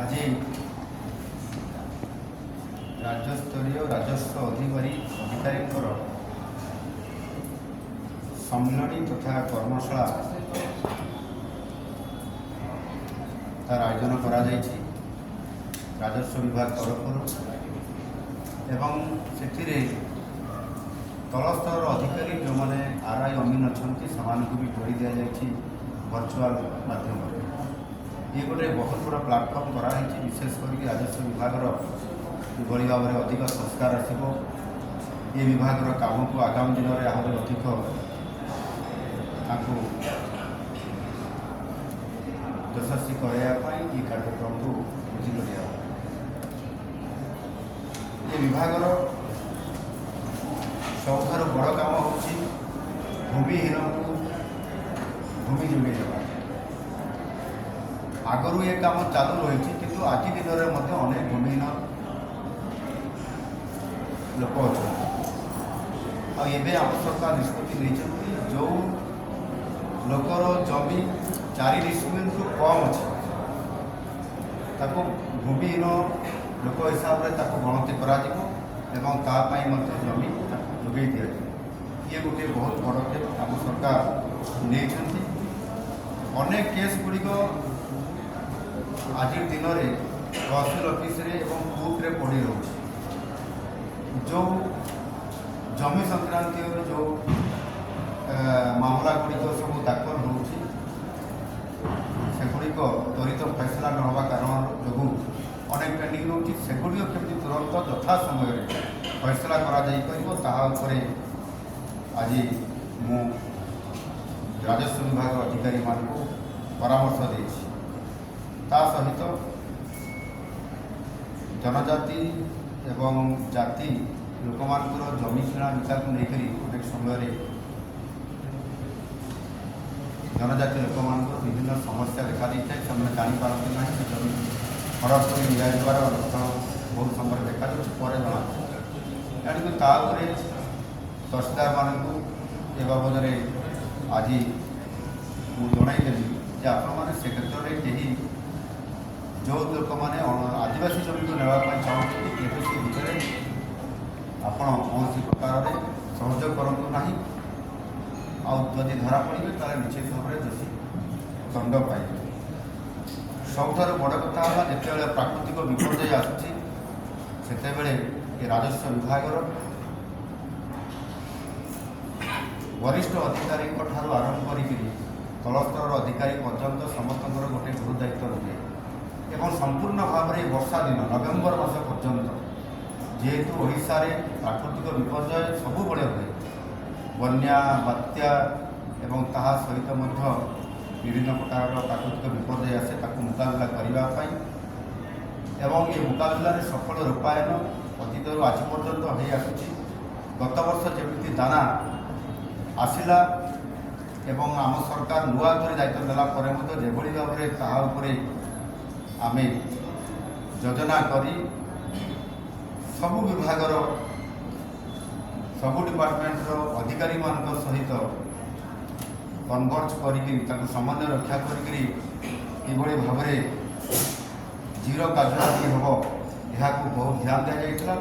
आज राज्यस्तरीय राजस्व अधिकारी सम्मिलनी तथा कर्मशाला तार आयोजन करा राजस्व विभाग तरफ से तलस्तर अधिकारी जो मैंने आरआई अमीन अच्छा से भी जोड़ी दि जाए वर्चुआल माध्यम ये गोटे बहुत बड़ा प्लाटफर्म कराई विशेष करके राजस्व विभाग किभली भाव में अधिक संस्कार आसो ये विभाग काम को आगामी दिन में आहरी अधिक यशस्वी कराई ये कार्यक्रम को बुझी कर विभाग सबुठ बड़ काम हूँ भूमिहीन को भूमि जोगे देवा आगरू ये काम चालू रही किंतु आज दिन में अनेक भूमिहीन लोक अच्छा आम सरकार निष्पत्ति नहीं जो लोकर जमी 4 डिसमिल रु कम अच्छे भूमिहीन लोक हिसाब से गणति कर जमी जोगे दि ये गोटे बहुत बड़ स्टेप आम सरकार नहीं अनेक केस गुड़िक आज दिन में तहसिल ऑफिस कोर्टे पड़ी रही जो जमी संक्रांति जो मामला गुड़िक सब दाखल होगी त्वरित फैसला न होगा कारण जो अनेक पेंडिंग रोचे सेगुड़िक केमती तुरंत यथा समय फैसला कर आज मु राजस्व विभाग अधिकारी मान परामर्श देती सहित जनजाति एवं जाति लोक मानकर जमी किणा बिका को लेकर अनेक समय जनजाति लोक मानकर विभिन्न समस्या देखा दी है से जापारती ना से जमी हड़प कर निजार बहुत समय देखा पर जना तेणुक तहसीलदार मानू ए बाबद आज जनईदेवी आपण से क्षेत्र में कहीं जो लोक मैंने आदिवासी जमी को नापी चाहते से भितर आपण कौन प्रकार सहयोग करूँ ना आदि धरा पड़े तो निश्चित भाव में दोषी दंड पाइबे सबुठ बड़ कथा है जिते प्राकृतिक विपर्य आसुचे राजस्व विभाग वरिष्ठ अधिकारी आरंभ कर तलस्तर अधिकारी पर्यंत समस्त गोटे गुरु दायित्व रुहे एवं संपूर्ण भाव में वर्षा दिन नवेम्बर मास पर्यंत जेहेतु ओडिशा रे प्राकृतिक विपर्य सबु बड़े हुए बन्या बात्या एवं ताहा सहित विभिन्न प्रकार प्राकृतिक विपर्य आसे ताकू मुकाबला करने एवं ये मुकाबला सफल रूपायन अतीत आज पर्यंत हो आसुची गत वर्ष जमी दाना आसला एवं आम सरकार नुआ कर दायित्व देला जेभली भाव में ताहा आम योजना करी सबु विभाग सबु डिपार्टमेंट अधिकारी मान सहित कन्वर्ज कर समन्वय रक्षा करी भाव में जीरो कार्य हम यह बहुत ध्यान दि जाता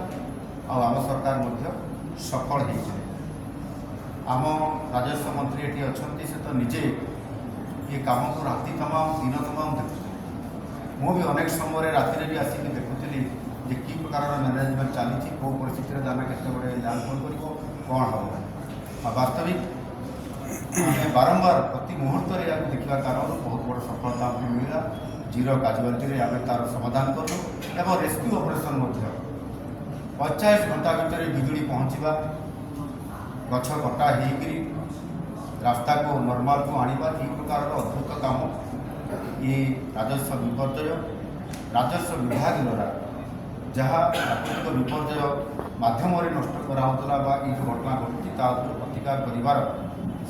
आम सरकार सफल हो आम राजस्व मंत्री ये अच्छा से तो निजे ये काम को राति तमाम दिन तमाम देखुते मुझे अनेक समय राति भी आसिक देखुली कि प्रकार मैनेजमेंट चली कौ परिस्थिति दाना के लैंडफॉल कर कौन हम वास्तविक बारंबार प्रति मुहूर्त या देखा कारण बहुत बड़ सफलता मिलला जीरो काजुआलिटी आम तार समाधान करूँ एवं रेस्क्यू ऑपरेशन 50 घंटा भितर बिजुली पहुँचवा गछ कटा होकर रास्ता को नॉर्मल को आने ये प्रकार अद्भुत काम ये राजस्व विपर्य राजस्व विभाग द्वारा जहाँ प्राकृतिक विपर्य माध्यम नष्ट कराला ये जो घटना घटुची प्रतिकार कर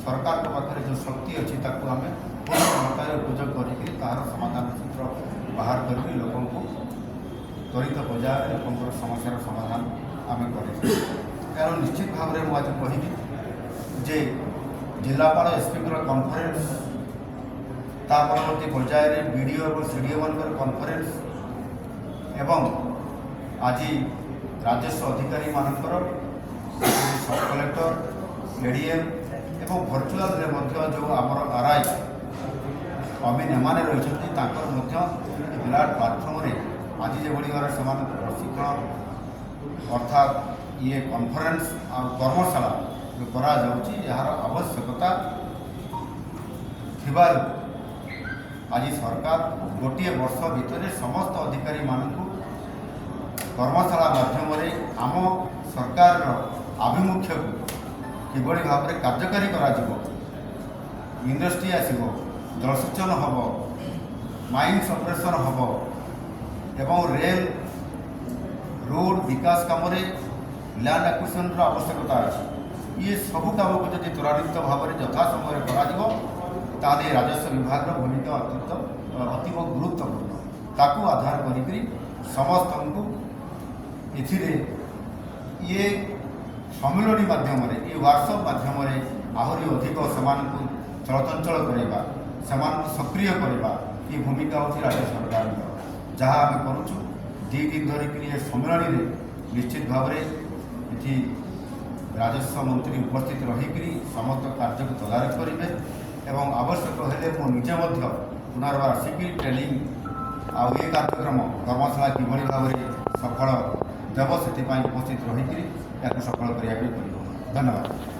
सरकार पाखे जो शक्ति अच्छी आम पूर्ण क्षमतार उपयोग कर समाधान सूत्र बाहर कर लोक त्वरित पर्यायर लोक समस्यार समाधान आम कर कारण निश्चित भाव में मुझे कहि जे जिलापाल एसपी कॉन्फ्रेंस ता परवर्ती पर्यायर बीडीओ और सीडीओ मान कॉन्फ्रेंस एवं आज राजस्व अधिकारी मानकर सब कलेक्टर एडीएम एवं भर्चुआल जो आमर आरआई अमीन एमाने रही विराट प्लाटफर्म आज जो भाव से प्रशिक्षण अर्थात ये कॉन्फ्रेंस और कर्मशाला जो करा यार आवश्यकता थिबार आज सरकार गोटे वर्ष भितर समस्त अधिकारी मानू कर्मशाला माध्यम आम सरकार आभिमुख्य को किभली भाव में कार्यकारी करा इंडस्ट्री आसब जलसेचन हम माइंस ऑपरेशन हम एवं रेल रोड विकास काम लैंड एक्विजिशन आवश्यकता अच्छी ये सबू काम को जब त्वरान्वित भाव में यथा समय कर राजस्व विभाग भूमिका अतीव गुरुत्वपूर्ण ताकू आधार करी समस्त को ये सम्मिलनी मध्यम ये व्हाट्सअप माध्यम आहरी अधिक से चलचंचल करवा से सक्रिय करवा ये भूमिका होती राज्य सरकार जहाँ आम करुचु दी दिन धरिकी सम्मिलन में निश्चित भाव में राजस्व मंत्री उपस्थित रही समस्त कार्य को तदारख करेंगे एवं आवश्यक हेले मुझे पुनर्बार आसिक ट्रेनिंग आउ ये कार्यक्रम कर्मशाला किभली भाव में सफल देव से उपस्थित रही सफल करने धन्यवाद।